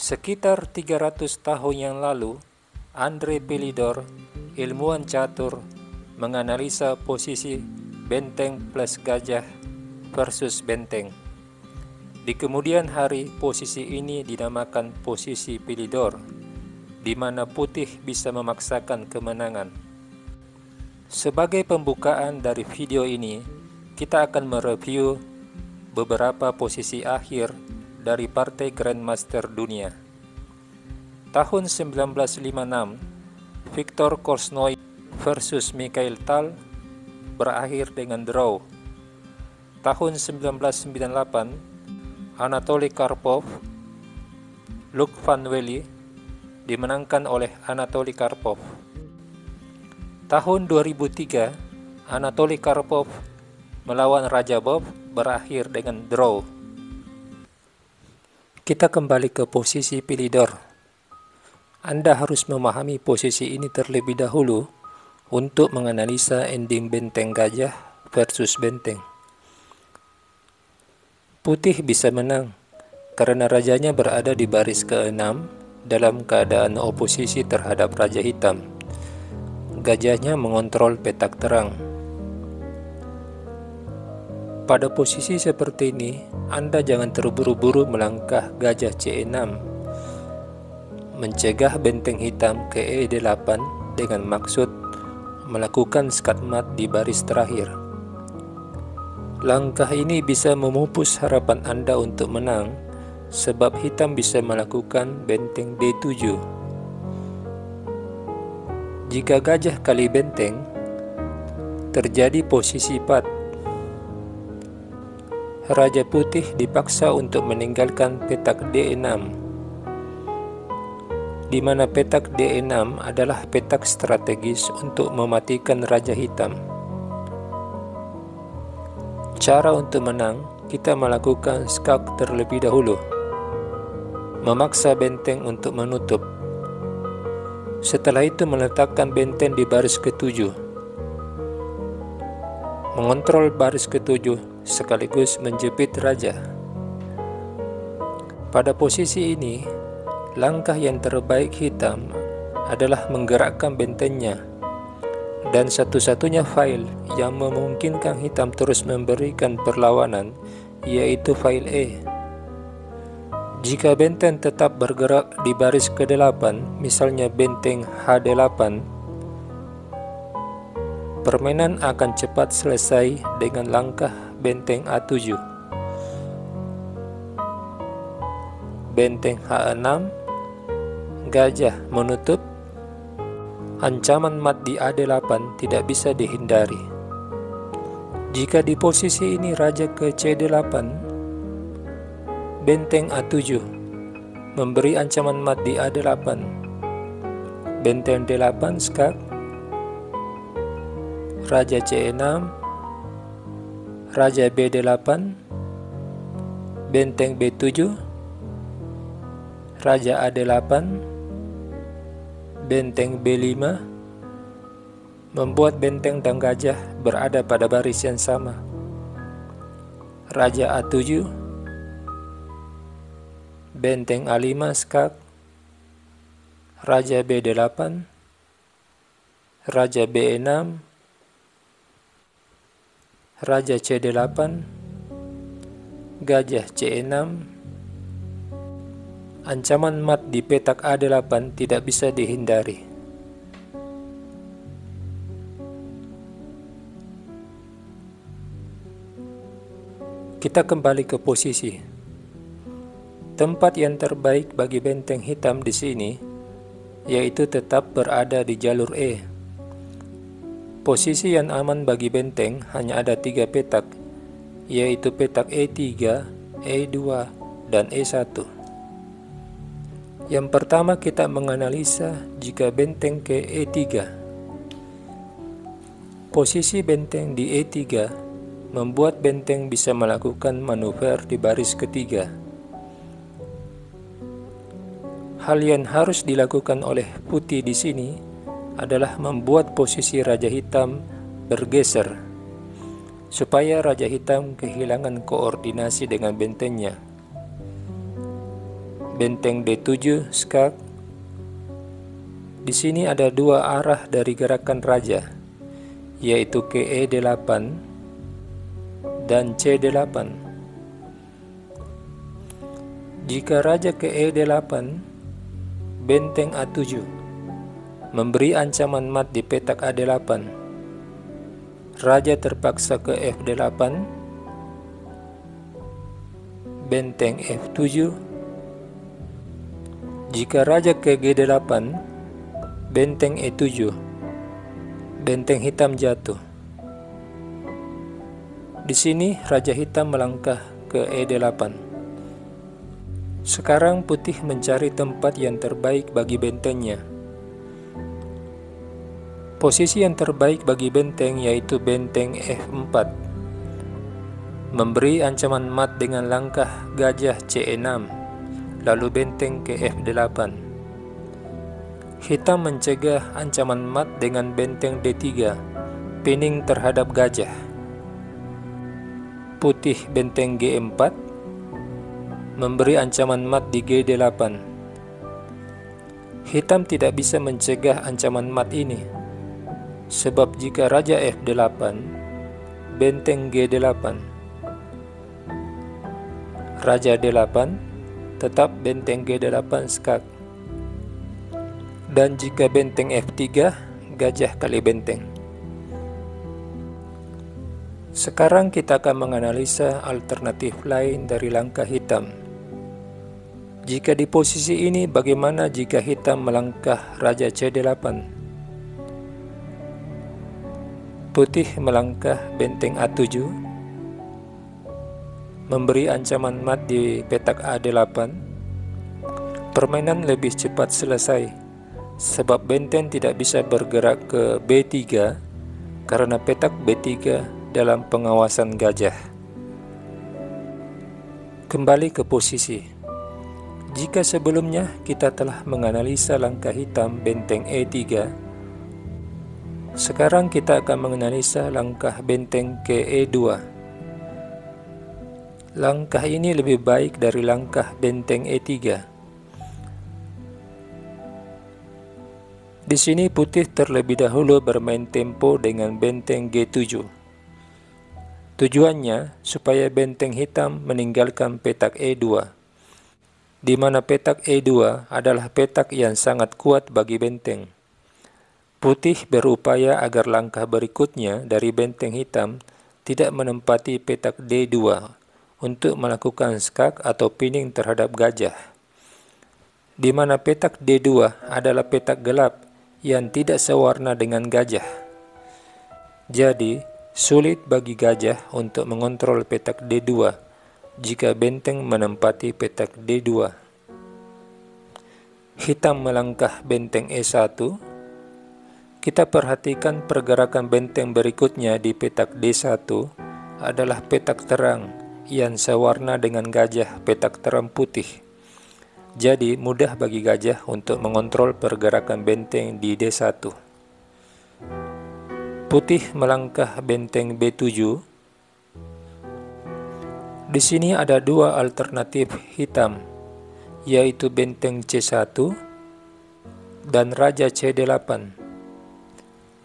Sekitar 300 tahun yang lalu, André Philidor, ilmuwan catur, menganalisa posisi benteng plus gajah versus benteng. Di kemudian hari, posisi ini dinamakan posisi Philidor, di mana putih bisa memaksakan kemenangan. Sebagai pembukaan dari video ini, kita akan mereview beberapa posisi akhir dari partai Grandmaster dunia. Tahun 1956, Viktor Korchnoi versus Mikhail Tal berakhir dengan draw. Tahun 1998, Anatoly Karpov, Luc Van Wely dimenangkan oleh Anatoly Karpov. Tahun 2003, Anatoly Karpov melawan Rajabov berakhir dengan draw. Kita kembali ke posisi Philidor. Anda harus memahami posisi ini terlebih dahulu untuk menganalisa ending benteng gajah versus benteng. Putih bisa menang karena rajanya berada di baris ke-6 dalam keadaan oposisi terhadap raja hitam. Gajahnya mengontrol petak terang. Pada posisi seperti ini, Anda jangan terburu-buru melangkah gajah C6, mencegah benteng hitam ke E8 dengan maksud melakukan skatmat di baris terakhir. Langkah ini bisa memupus harapan Anda untuk menang, sebab hitam bisa melakukan benteng D7. Jika gajah kali benteng, terjadi posisi pat. Raja putih dipaksa untuk meninggalkan petak D6, di mana petak D6 adalah petak strategis untuk mematikan raja hitam. Cara untuk menang, kita melakukan skak terlebih dahulu, memaksa benteng untuk menutup. Setelah itu meletakkan benteng di baris ke-7, mengontrol baris ke-7 sekaligus menjepit raja. Pada posisi ini, langkah yang terbaik hitam adalah menggerakkan bentengnya, dan satu-satunya file yang memungkinkan hitam terus memberikan perlawanan yaitu file E. Jika benteng tetap bergerak di baris ke-8, misalnya benteng HD8, permainan akan cepat selesai dengan langkah benteng A7. Benteng H6, gajah menutup. Ancaman mat di A8 tidak bisa dihindari. Jika di posisi ini raja ke C8, benteng A7 memberi ancaman mat di A8. Benteng D8 skak, raja C6, raja B8, benteng B7, raja A8, benteng B5, membuat benteng dan gajah berada pada baris yang sama. Raja A7, benteng A5 skak, raja B8, raja B6, raja C8, gajah C6. Ancaman mat di petak A8 tidak bisa dihindari. Kita kembali ke posisi. Tempat yang terbaik bagi benteng hitam di sini yaitu tetap berada di jalur E. Posisi yang aman bagi benteng hanya ada 3 petak, yaitu petak E3, E2, dan E1. Yang pertama kita menganalisa jika benteng ke E3. Posisi benteng di E3 membuat benteng bisa melakukan manuver di baris ketiga. Hal yang harus dilakukan oleh putih di sini adalah membuat posisi raja hitam bergeser, supaya raja hitam kehilangan koordinasi dengan bentengnya. benteng D7 skak. Di sini ada dua arah dari gerakan raja, yaitu ke E8 dan C8. Jika raja ke E8, benteng A7 memberi ancaman mat di petak A8. Raja terpaksa ke F8, benteng F7. Jika raja ke G8, benteng E7, benteng hitam jatuh. Di sini raja hitam melangkah ke E8. Sekarang putih mencari tempat yang terbaik bagi bentengnya. Posisi yang terbaik bagi benteng yaitu benteng F4, memberi ancaman mat dengan langkah gajah C6, lalu benteng ke F8. Hitam mencegah ancaman mat dengan benteng D3, pining terhadap gajah. Putih benteng G4, memberi ancaman mat di G8. Hitam tidak bisa mencegah ancaman mat ini, sebab jika raja F8, benteng G8. Raja D8, tetap benteng G8 skak. Dan jika benteng F3, gajah kali benteng. Sekarang kita akan menganalisa alternatif lain dari langkah hitam. Jika di posisi ini, bagaimana jika hitam melangkah raja C8? Putih melangkah benteng A7, memberi ancaman mat di petak A8. Permainan lebih cepat selesai, sebab benteng tidak bisa bergerak ke B3 karena petak B3 dalam pengawasan gajah. Kembali ke posisi. Jika sebelumnya kita telah menganalisa langkah hitam benteng E3, sekarang kita akan menganalisa langkah benteng ke E2. Langkah ini lebih baik dari langkah benteng E3. Di sini putih terlebih dahulu bermain tempo dengan benteng G7. Tujuannya supaya benteng hitam meninggalkan petak E2, di mana petak E2 adalah petak yang sangat kuat bagi benteng. Putih berupaya agar langkah berikutnya dari benteng hitam tidak menempati petak D2 untuk melakukan skak atau pining terhadap gajah, di mana petak D2 adalah petak gelap yang tidak sewarna dengan gajah. Jadi, sulit bagi gajah untuk mengontrol petak D2 jika benteng menempati petak D2. Hitam melangkah benteng E1. Kita perhatikan pergerakan benteng berikutnya di petak D1 adalah petak terang yang sewarna dengan gajah petak terang putih. Jadi mudah bagi gajah untuk mengontrol pergerakan benteng di D1. Putih melangkah benteng B7. Di sini ada dua alternatif hitam, yaitu benteng C1 dan raja C8.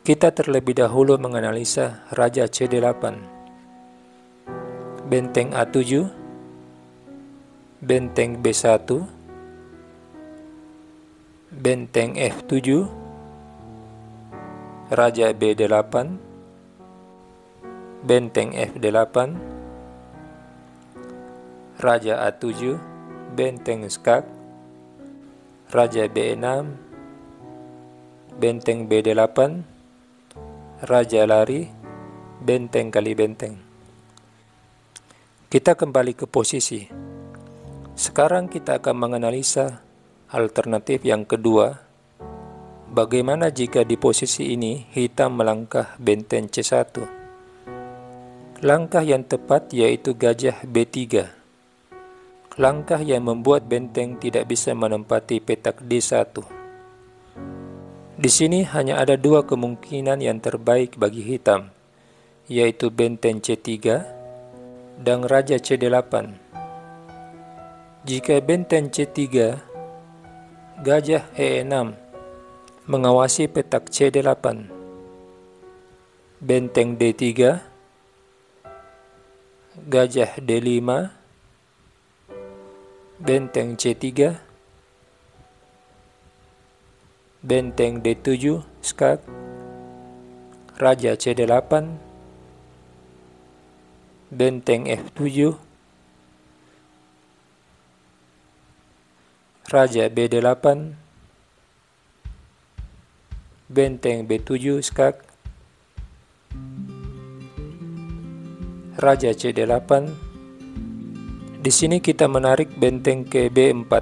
Kita terlebih dahulu menganalisa raja C8. Benteng A7, benteng B1, benteng F7, raja B8, benteng F8, raja A7, benteng skak, raja B6, benteng B8, raja lari, benteng kali benteng. Kita kembali ke posisi. Sekarang kita akan menganalisa alternatif yang kedua. Bagaimana jika di posisi ini hitam melangkah benteng C1? Langkah yang tepat yaitu gajah B3. Langkah yang membuat benteng tidak bisa menempati petak D1. Di sini hanya ada dua kemungkinan yang terbaik bagi hitam, yaitu benteng C3 dan raja C8. Jika benteng C3, gajah E6 mengawasi petak C8. Benteng D3, gajah D5, benteng C3, benteng D7 skak, raja C8, benteng F7, raja B8, benteng B7 skak, raja C8. Di sini kita menarik benteng ke B4,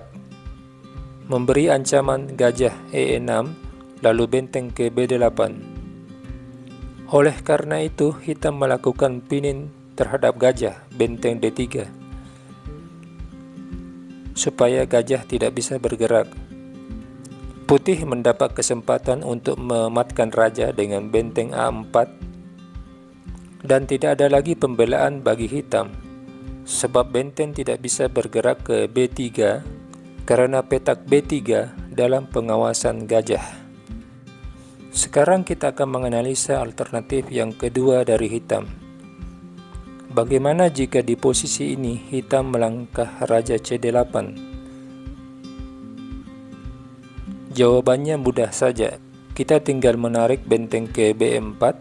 memberi ancaman gajah E6, lalu benteng ke B8. Oleh karena itu, hitam melakukan pinin terhadap gajah benteng D3, supaya gajah tidak bisa bergerak. Putih mendapat kesempatan untuk mematkan raja dengan benteng A4, dan tidak ada lagi pembelaan bagi hitam, sebab benteng tidak bisa bergerak ke B3 karena petak B3 dalam pengawasan gajah. Sekarang kita akan menganalisa alternatif yang kedua dari hitam. Bagaimana jika di posisi ini hitam melangkah raja C8? Jawabannya mudah saja. Kita tinggal menarik benteng ke B4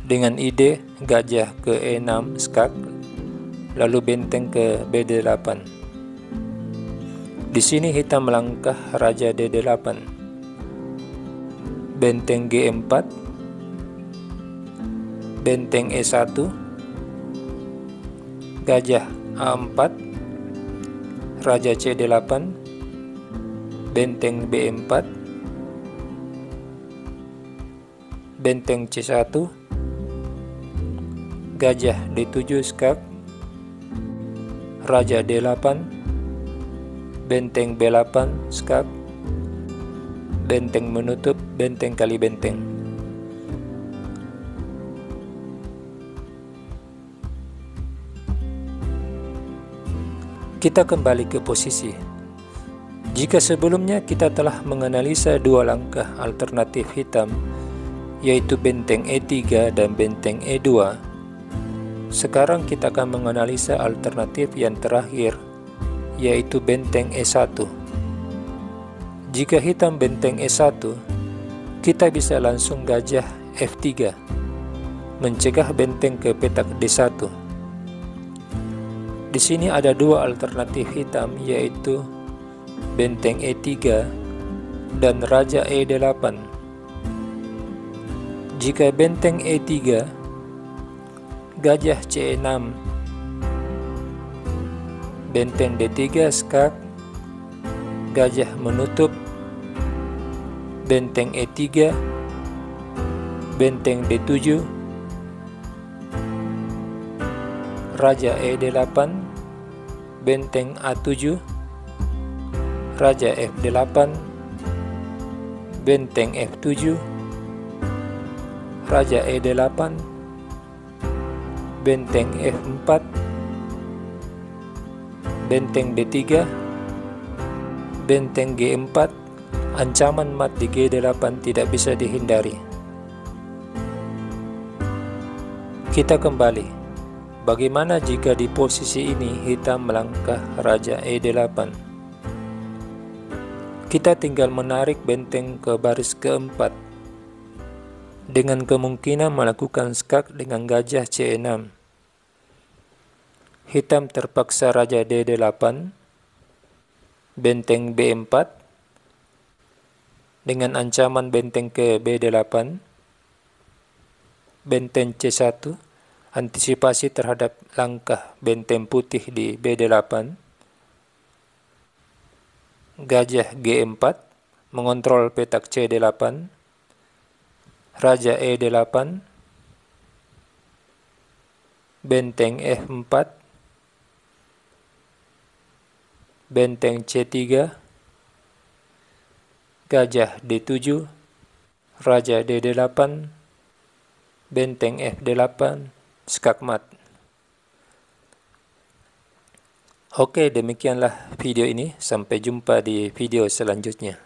dengan ide gajah ke E6 skak, lalu benteng ke B8. Di sini hitam melangkah raja D8, benteng G4, benteng E1, gajah A4, raja C8, benteng B4, benteng C1, gajah D7 skak, raja D8, benteng B8 skak, benteng menutup, benteng kali benteng. Kita kembali ke posisi. Jika sebelumnya kita telah menganalisa dua langkah alternatif hitam, yaitu benteng E3 dan benteng E2, sekarang kita akan menganalisa alternatif yang terakhir, yaitu benteng E1. Jika hitam benteng E1, kita bisa langsung gajah F3, mencegah benteng ke petak D1. Di sini ada dua alternatif hitam, yaitu benteng E3 dan raja E8. Jika benteng E3, gajah C6, benteng D3 skak, gajah menutup, benteng E3, benteng D7, raja E8, benteng A7, raja F8, benteng F7, raja E8, benteng F4, benteng D3, benteng G4. Ancaman mat di G8 tidak bisa dihindari. Kita kembali. Bagaimana jika di posisi ini hitam melangkah raja E8? Kita tinggal menarik benteng ke baris keempat, dengan kemungkinan melakukan skak dengan gajah C6. Hitam terpaksa raja D8, benteng B4, dengan ancaman benteng ke B8, benteng C1, antisipasi terhadap langkah benteng putih di B8, gajah G4, mengontrol petak C8, raja E8, benteng F4, benteng C3, gajah D7, raja D8, benteng F8, skakmat. Oke, demikianlah video ini. Sampai jumpa di video selanjutnya.